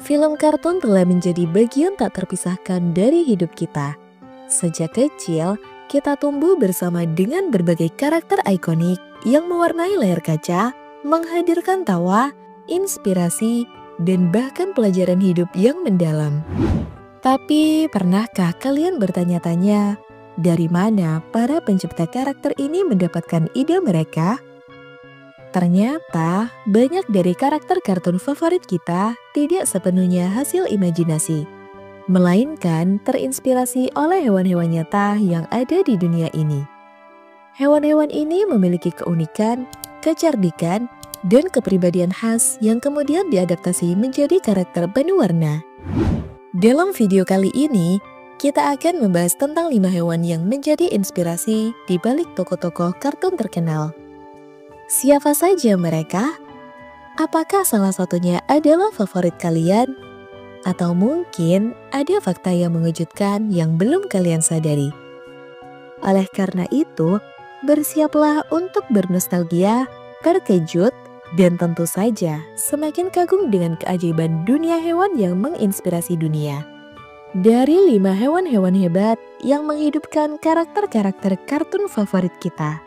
Film kartun telah menjadi bagian tak terpisahkan dari hidup kita. Sejak kecil, kita tumbuh bersama dengan berbagai karakter ikonik yang mewarnai layar kaca, menghadirkan tawa, inspirasi, dan bahkan pelajaran hidup yang mendalam. Tapi pernahkah kalian bertanya-tanya, dari mana para pencipta karakter ini mendapatkan ide mereka? Ternyata banyak dari karakter kartun favorit kita tidak sepenuhnya hasil imajinasi, melainkan terinspirasi oleh hewan-hewan nyata yang ada di dunia ini. Hewan-hewan ini memiliki keunikan, kecerdikan, dan kepribadian khas yang kemudian diadaptasi menjadi karakter penuh warna. Dalam video kali ini, kita akan membahas tentang 5 hewan yang menjadi inspirasi di balik tokoh-tokoh kartun terkenal. Siapa saja mereka? Apakah salah satunya adalah favorit kalian? Atau mungkin ada fakta yang mengejutkan yang belum kalian sadari? Oleh karena itu, bersiaplah untuk bernostalgia, terkejut, dan tentu saja semakin kagum dengan keajaiban dunia hewan yang menginspirasi dunia. Dari 5 hewan-hewan hebat yang menghidupkan karakter-karakter kartun favorit kita.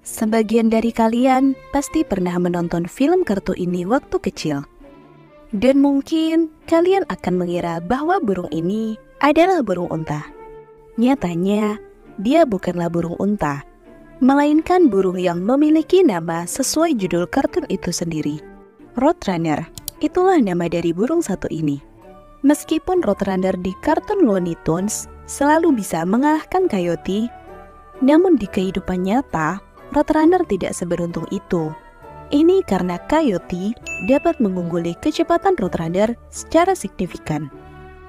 Sebagian dari kalian pasti pernah menonton film kartun ini waktu kecil. Dan mungkin kalian akan mengira bahwa burung ini adalah burung unta. Nyatanya, dia bukanlah burung unta, melainkan burung yang memiliki nama sesuai judul kartun itu sendiri. Roadrunner, itulah nama dari burung satu ini. Meskipun Roadrunner di kartun Looney Tunes selalu bisa mengalahkan Coyote, namun di kehidupan nyata, Roadrunner tidak seberuntung itu. Ini karena Coyote dapat mengungguli kecepatan Roadrunner secara signifikan.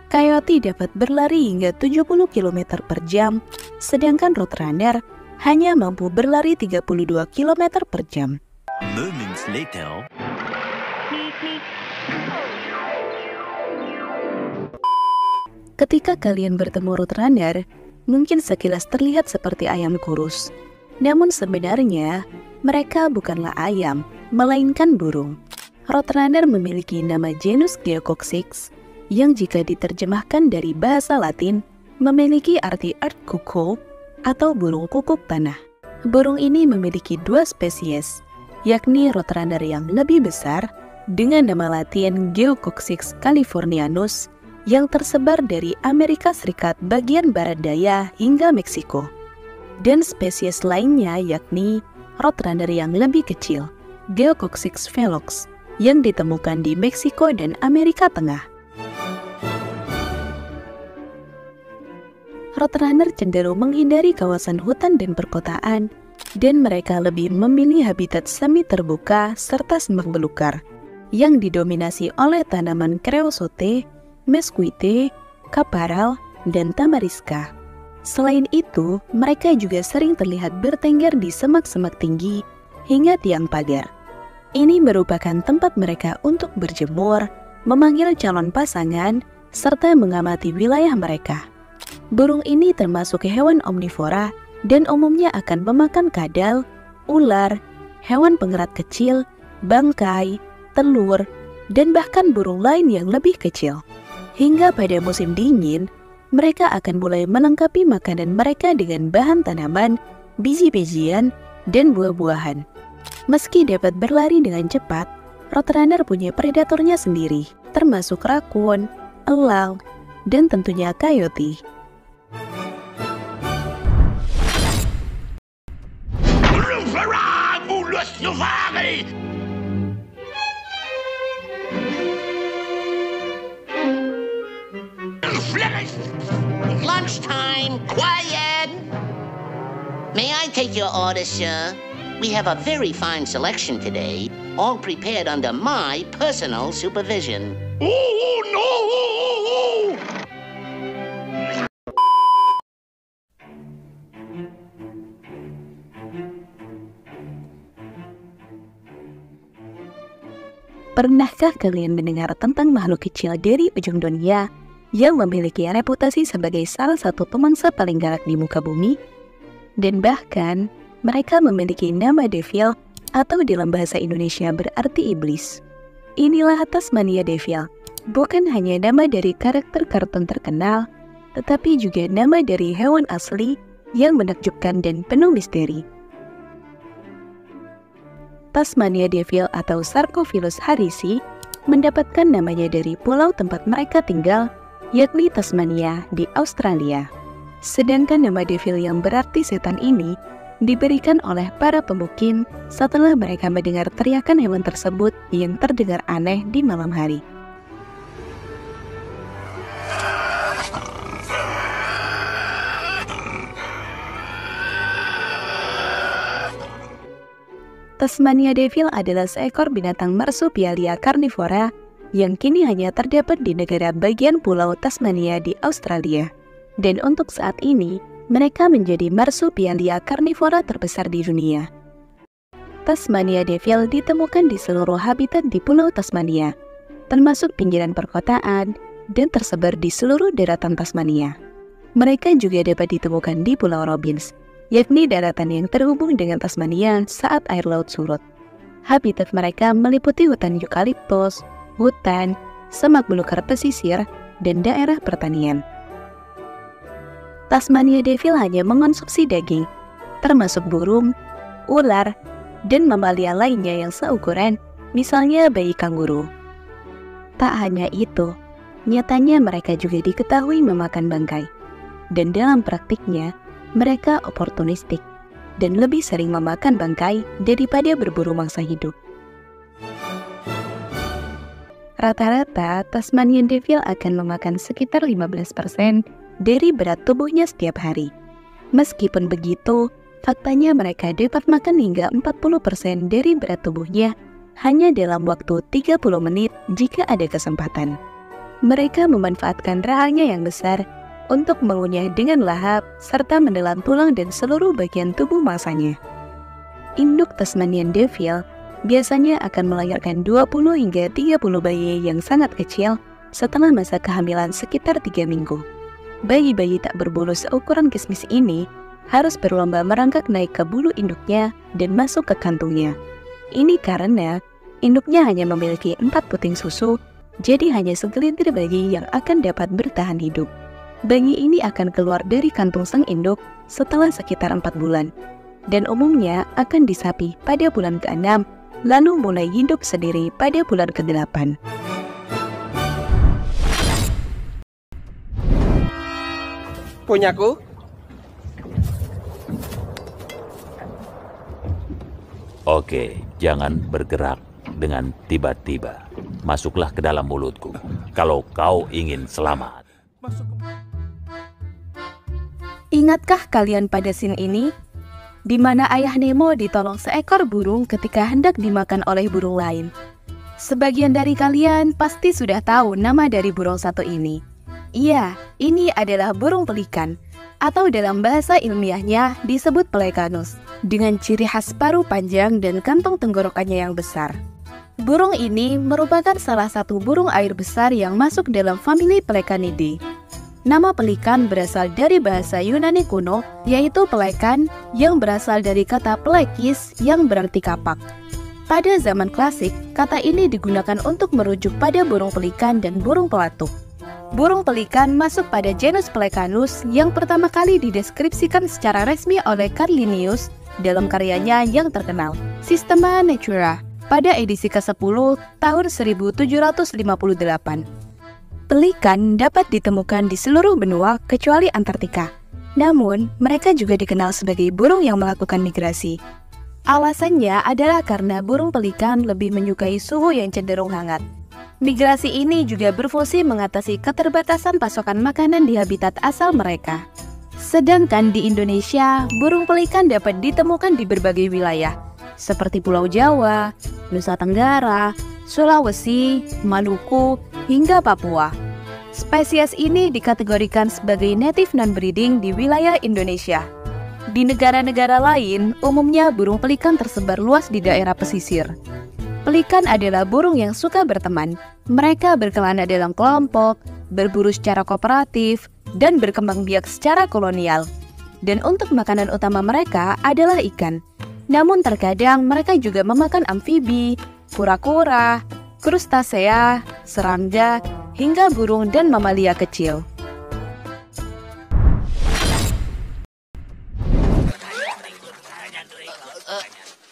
Coyote dapat berlari hingga 70 km per jam, sedangkan Roadrunner hanya mampu berlari 32 km per jam. Moments later. Ketika kalian bertemu Roadrunner, mungkin sekilas terlihat seperti ayam kurus. Namun sebenarnya, mereka bukanlah ayam, melainkan burung. Roadrunner memiliki nama genus Geococcix, yang jika diterjemahkan dari bahasa Latin, memiliki arti earth cuckoo atau burung kukuk tanah. Burung ini memiliki 2 spesies, yakni Roadrunner yang lebih besar, dengan nama Latin Geococcix californianus, yang tersebar dari Amerika Serikat bagian barat daya hingga Meksiko. Dan spesies lainnya yakni Roadrunner yang lebih kecil, Geococcix velox, yang ditemukan di Meksiko dan Amerika Tengah. Roadrunner cenderung menghindari kawasan hutan dan perkotaan, dan mereka lebih memilih habitat semi terbuka serta semak belukar, yang didominasi oleh tanaman creosote, mesquite, chaparral, dan tamariska. Selain itu, mereka juga sering terlihat bertengger di semak-semak tinggi hingga tiang pagar. Ini merupakan tempat mereka untuk berjemur, memanggil calon pasangan, serta mengamati wilayah mereka. Burung ini termasuk hewan omnivora dan umumnya akan memakan kadal, ular, hewan pengerat kecil, bangkai, telur, dan bahkan burung lain yang lebih kecil. Hingga pada musim dingin, mereka akan mulai melengkapi makanan mereka dengan bahan tanaman, biji-bijian, dan buah-buahan. Meski dapat berlari dengan cepat, Roadrunner punya predatornya sendiri, termasuk rakun, elang, dan tentunya coyote. Lunchtime, quiet! May I take your order, sir? We have a very fine selection today. all prepared under my personal supervision. Oh no! Pernahkah kalian mendengar tentang makhluk kecil dari ujung dunia yang memiliki reputasi sebagai salah satu pemangsa paling galak di muka bumi? Dan bahkan, mereka memiliki nama Devil atau dalam bahasa Indonesia berarti iblis. Inilah Tasmania Devil, bukan hanya nama dari karakter kartun terkenal, tetapi juga nama dari hewan asli yang menakjubkan dan penuh misteri. Tasmania Devil atau Sarcophilus harrisi mendapatkan namanya dari pulau tempat mereka tinggal, yakni Tasmania di Australia. Sedangkan nama Devil yang berarti setan ini diberikan oleh para pemukim setelah mereka mendengar teriakan hewan tersebut yang terdengar aneh di malam hari. Tasmania Devil adalah seekor binatang marsupialia karnivora yang kini hanya terdapat di negara bagian pulau Tasmania di Australia. Dan untuk saat ini, mereka menjadi marsupialia karnivora terbesar di dunia. Tasmania Devil ditemukan di seluruh habitat di pulau Tasmania, termasuk pinggiran perkotaan dan tersebar di seluruh daratan Tasmania. Mereka juga dapat ditemukan di Pulau Robbins, yakni daratan yang terhubung dengan Tasmania saat air laut surut. Habitat mereka meliputi hutan eukaliptus, hutan, semak belukar pesisir, dan daerah pertanian. Tasmania Devil hanya mengonsumsi daging, termasuk burung, ular, dan mamalia lainnya yang seukuran, misalnya bayi kanguru. Tak hanya itu, nyatanya mereka juga diketahui memakan bangkai. Dan dalam praktiknya, mereka oportunistik dan lebih sering memakan bangkai daripada berburu mangsa hidup. Rata-rata, Tasmanian Devil akan memakan sekitar 15% dari berat tubuhnya setiap hari. Meskipun begitu, faktanya mereka dapat makan hingga 40% dari berat tubuhnya hanya dalam waktu 30 menit jika ada kesempatan. Mereka memanfaatkan rahangnya yang besar untuk mengunyah dengan lahap serta menelan tulang dan seluruh bagian tubuh mangsanya. Induk Tasmanian Devil biasanya akan melahirkan 20 hingga 30 bayi yang sangat kecil setelah masa kehamilan sekitar 3 minggu. Bayi-bayi tak berbulu seukuran kismis ini harus berlomba merangkak naik ke bulu induknya dan masuk ke kantungnya. Ini karena induknya hanya memiliki 4 puting susu, jadi hanya segelintir bayi yang akan dapat bertahan hidup. Bayi ini akan keluar dari kantung sang induk setelah sekitar 4 bulan, dan umumnya akan disapi pada bulan ke-6, lalu mulai hidup sendiri pada bulan ke-8. Punyaku? Oke, jangan bergerak dengan tiba-tiba. Masuklah ke dalam mulutku, kalau kau ingin selamat. Ingatkah kalian pada scene ini? Di mana ayah Nemo ditolong seekor burung ketika hendak dimakan oleh burung lain. Sebagian dari kalian pasti sudah tahu nama dari burung satu ini. Iya, ini adalah burung pelikan, atau dalam bahasa ilmiahnya disebut Pelecanus, dengan ciri khas paruh panjang dan kantong tenggorokannya yang besar. Burung ini merupakan salah satu burung air besar yang masuk dalam famili Pelecanidae. Nama pelikan berasal dari bahasa Yunani kuno, yaitu pelekan yang berasal dari kata pelekis yang berarti kapak. Pada zaman klasik, kata ini digunakan untuk merujuk pada burung pelikan dan burung pelatuk. Burung pelikan masuk pada genus Pelecanus yang pertama kali dideskripsikan secara resmi oleh Carl Linnaeus dalam karyanya yang terkenal, Systema Naturae, pada edisi ke-10 tahun 1758. Pelikan dapat ditemukan di seluruh benua kecuali Antartika. Namun, mereka juga dikenal sebagai burung yang melakukan migrasi. Alasannya adalah karena burung pelikan lebih menyukai suhu yang cenderung hangat. Migrasi ini juga berfungsi mengatasi keterbatasan pasokan makanan di habitat asal mereka. Sedangkan di Indonesia, burung pelikan dapat ditemukan di berbagai wilayah, seperti Pulau Jawa, Nusa Tenggara, Sulawesi, Maluku, hingga Papua. Spesies ini dikategorikan sebagai native non-breeding di wilayah Indonesia. Di negara-negara lain, umumnya burung pelikan tersebar luas di daerah pesisir. Pelikan adalah burung yang suka berteman. Mereka berkelana dalam kelompok, berburu secara kooperatif, dan berkembang biak secara kolonial. Dan untuk makanan utama mereka adalah ikan. Namun terkadang mereka juga memakan amfibi, kura-kura, krustasea, serangga, hingga burung dan mamalia kecil.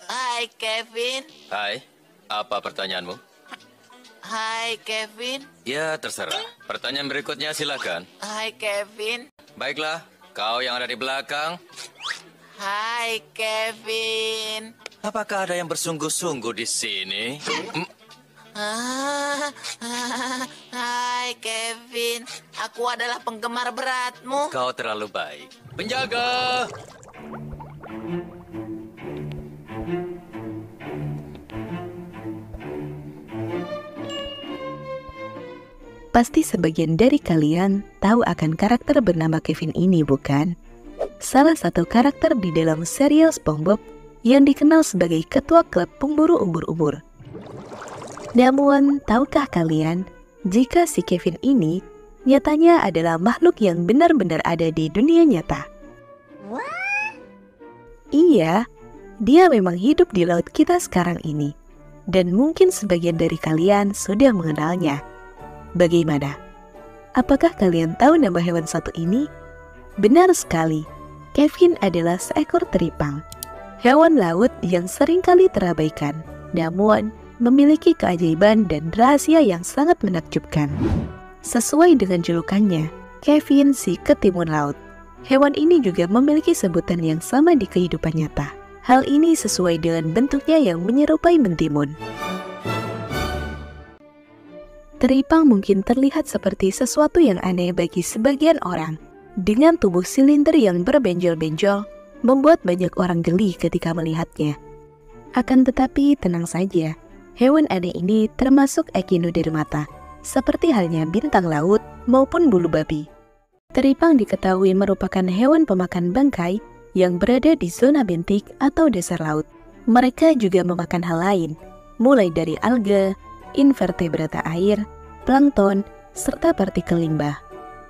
Hai Kevin. Hai, apa pertanyaanmu? Hai Kevin. Ya, terserah. Pertanyaan berikutnya silakan. Hai Kevin. Baiklah, kau yang ada di belakang. Hai Kevin. Apakah ada yang bersungguh-sungguh di sini? Hai Kevin, aku adalah penggemar beratmu. Kau terlalu baik. Penjaga! Pasti sebagian dari kalian tahu akan karakter bernama Kevin ini, bukan? Salah satu karakter di dalam serial SpongeBob yang dikenal sebagai ketua klub pemburu ubur-ubur. Namun, tahukah kalian jika si Kevin ini nyatanya adalah makhluk yang benar-benar ada di dunia nyata? Iya, dia memang hidup di laut kita sekarang ini. Dan mungkin sebagian dari kalian sudah mengenalnya. Bagaimana? Apakah kalian tahu nama hewan satu ini? Benar sekali, Kevin adalah seekor teripang. Hewan laut yang seringkali terabaikan, namun memiliki keajaiban dan rahasia yang sangat menakjubkan. Sesuai dengan julukannya, Kevin si ketimun laut. Hewan ini juga memiliki sebutan yang sama di kehidupan nyata. Hal ini sesuai dengan bentuknya yang menyerupai mentimun. Teripang mungkin terlihat seperti sesuatu yang aneh bagi sebagian orang. Dengan tubuh silinder yang berbenjol-benjol, membuat banyak orang geli ketika melihatnya. Akan tetapi tenang saja, hewan aneh ini termasuk Echinodermata, seperti halnya bintang laut maupun bulu babi. Teripang diketahui merupakan hewan pemakan bangkai yang berada di zona bentik atau dasar laut. Mereka juga memakan hal lain, mulai dari alga, invertebrata air, plankton, serta partikel limbah.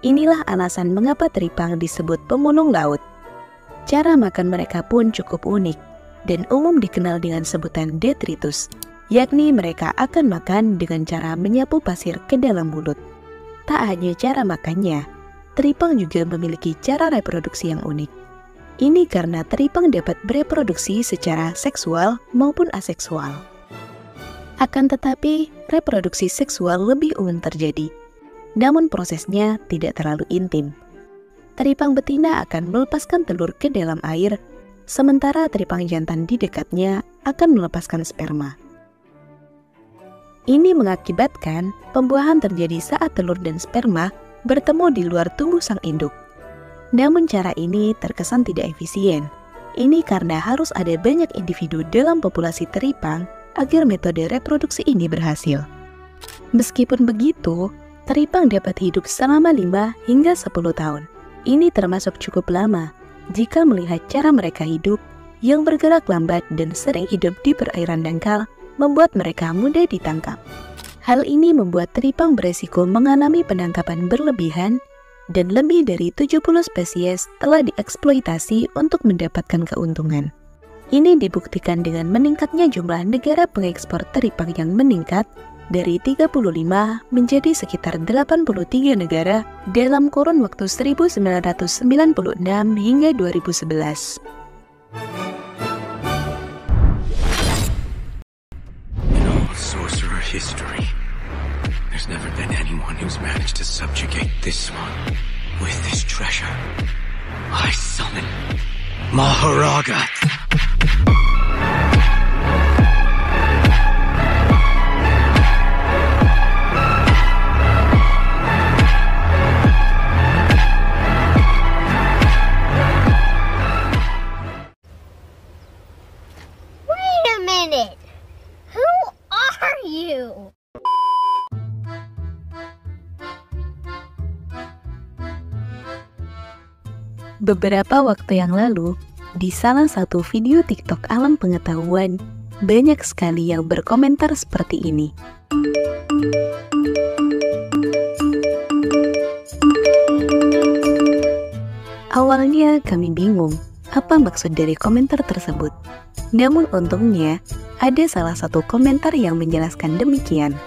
Inilah alasan mengapa teripang disebut pemulung laut. Cara makan mereka pun cukup unik dan umum dikenal dengan sebutan detritus, yakni mereka akan makan dengan cara menyapu pasir ke dalam mulut. Tak hanya cara makannya, teripang juga memiliki cara reproduksi yang unik. Ini karena teripang dapat bereproduksi secara seksual maupun aseksual. Akan tetapi, reproduksi seksual lebih umum terjadi, namun prosesnya tidak terlalu intim. Teripang betina akan melepaskan telur ke dalam air, sementara teripang jantan di dekatnya akan melepaskan sperma. Ini mengakibatkan pembuahan terjadi saat telur dan sperma bertemu di luar tubuh sang induk. Namun cara ini terkesan tidak efisien. Ini karena harus ada banyak individu dalam populasi teripang agar metode reproduksi ini berhasil. Meskipun begitu, teripang dapat hidup selama 5 hingga 10 tahun. Ini termasuk cukup lama jika melihat cara mereka hidup yang bergerak lambat dan sering hidup di perairan dangkal, membuat mereka mudah ditangkap. Hal ini membuat teripang beresiko mengalami penangkapan berlebihan dan lebih dari 70 spesies telah dieksploitasi untuk mendapatkan keuntungan. Ini dibuktikan dengan meningkatnya jumlah negara pengekspor teripang yang meningkat dari 35 menjadi sekitar 83 negara dalam kurun waktu 1996 hingga 2011. In all sorcerer history, there's never been anyone who's managed to subjugate this one with this treasure. I summon Maharaga. Wait minute. Who are you? Beberapa waktu yang lalu, di salah satu video TikTok Alam Pengetahuan, banyak sekali yang berkomentar seperti ini. Awalnya kami bingung apa maksud dari komentar tersebut. Namun untungnya, ada salah satu komentar yang menjelaskan demikian.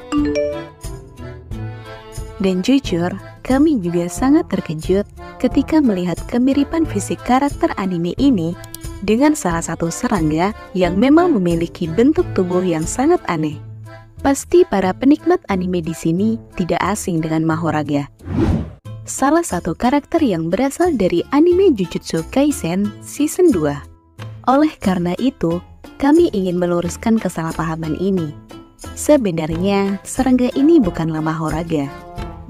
Dan jujur, kami juga sangat terkejut ketika melihat kemiripan fisik karakter anime ini dengan salah satu serangga yang memang memiliki bentuk tubuh yang sangat aneh. Pasti para penikmat anime di sini tidak asing dengan Mahoraga, salah satu karakter yang berasal dari anime Jujutsu Kaisen Season 2. Oleh karena itu, kami ingin meluruskan kesalahpahaman ini. Sebenarnya, serangga ini bukanlah Mahoraga,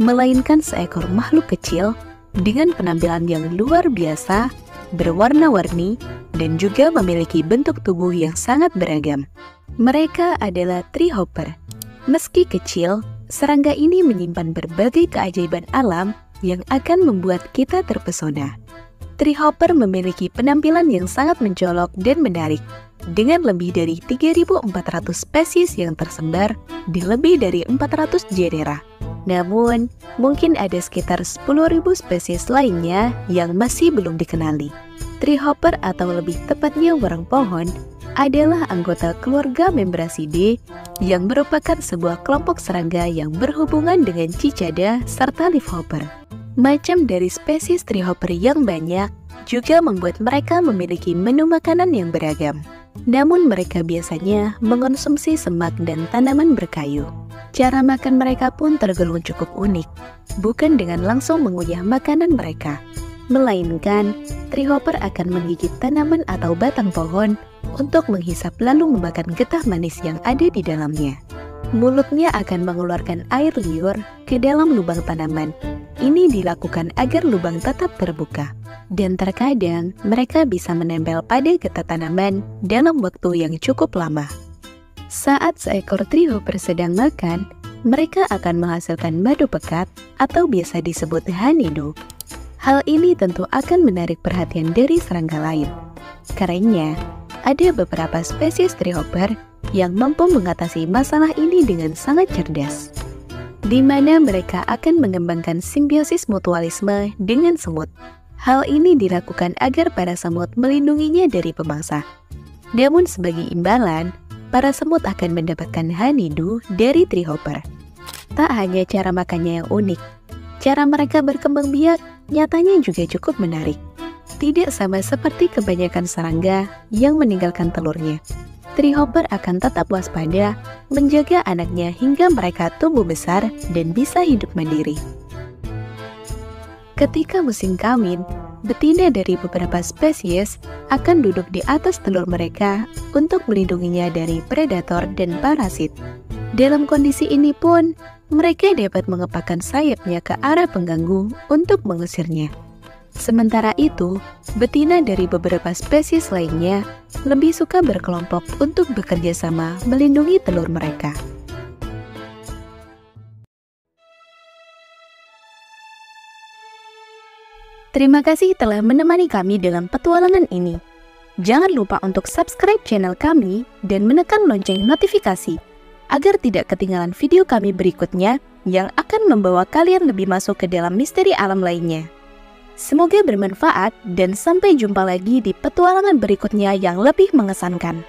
melainkan seekor makhluk kecil dengan penampilan yang luar biasa, berwarna-warni, dan juga memiliki bentuk tubuh yang sangat beragam. Mereka adalah tree hopper. Meski kecil, serangga ini menyimpan berbagai keajaiban alam yang akan membuat kita terpesona. Tree hopper memiliki penampilan yang sangat mencolok dan menarik, dengan lebih dari 3.400 spesies yang tersebar di lebih dari 400 genera. Namun, mungkin ada sekitar 10.000 spesies lainnya yang masih belum dikenali. Tree hopper atau lebih tepatnya warang pohon adalah anggota keluarga Membracidae yang merupakan sebuah kelompok serangga yang berhubungan dengan cicada serta leafhopper. Macam dari spesies tree hopper yang banyak juga membuat mereka memiliki menu makanan yang beragam. Namun mereka biasanya mengonsumsi semak dan tanaman berkayu. Cara makan mereka pun tergolong cukup unik, bukan dengan langsung mengunyah makanan mereka, melainkan tree hopper akan menggigit tanaman atau batang pohon untuk menghisap lalu memakan getah manis yang ada di dalamnya. Mulutnya akan mengeluarkan air liur ke dalam lubang tanaman. Ini dilakukan agar lubang tetap terbuka, dan terkadang mereka bisa menempel pada getah tanaman dalam waktu yang cukup lama. Saat seekor tree hopper sedang makan, mereka akan menghasilkan madu pekat atau biasa disebut honeydew. Hal ini tentu akan menarik perhatian dari serangga lain. Karena ada beberapa spesies tree hopper yang mampu mengatasi masalah ini dengan sangat cerdas, di mana mereka akan mengembangkan simbiosis mutualisme dengan semut. Hal ini dilakukan agar para semut melindunginya dari pemangsa. Namun sebagai imbalan, para semut akan mendapatkan honeydew dari tree hopper. Tak hanya cara makannya yang unik, cara mereka berkembang biak nyatanya juga cukup menarik. Tidak sama seperti kebanyakan serangga yang meninggalkan telurnya. Tree hopper akan tetap waspada, menjaga anaknya hingga mereka tumbuh besar dan bisa hidup mandiri. Ketika musim kawin, betina dari beberapa spesies akan duduk di atas telur mereka untuk melindunginya dari predator dan parasit. Dalam kondisi ini pun, mereka dapat mengepakkan sayapnya ke arah pengganggu untuk mengusirnya. Sementara itu, betina dari beberapa spesies lainnya lebih suka berkelompok untuk bekerja sama melindungi telur mereka. Terima kasih telah menemani kami dalam petualangan ini. Jangan lupa untuk subscribe channel kami dan menekan lonceng notifikasi agar tidak ketinggalan video kami berikutnya yang akan membawa kalian lebih masuk ke dalam misteri alam lainnya. Semoga bermanfaat dan sampai jumpa lagi di petualangan berikutnya yang lebih mengesankan.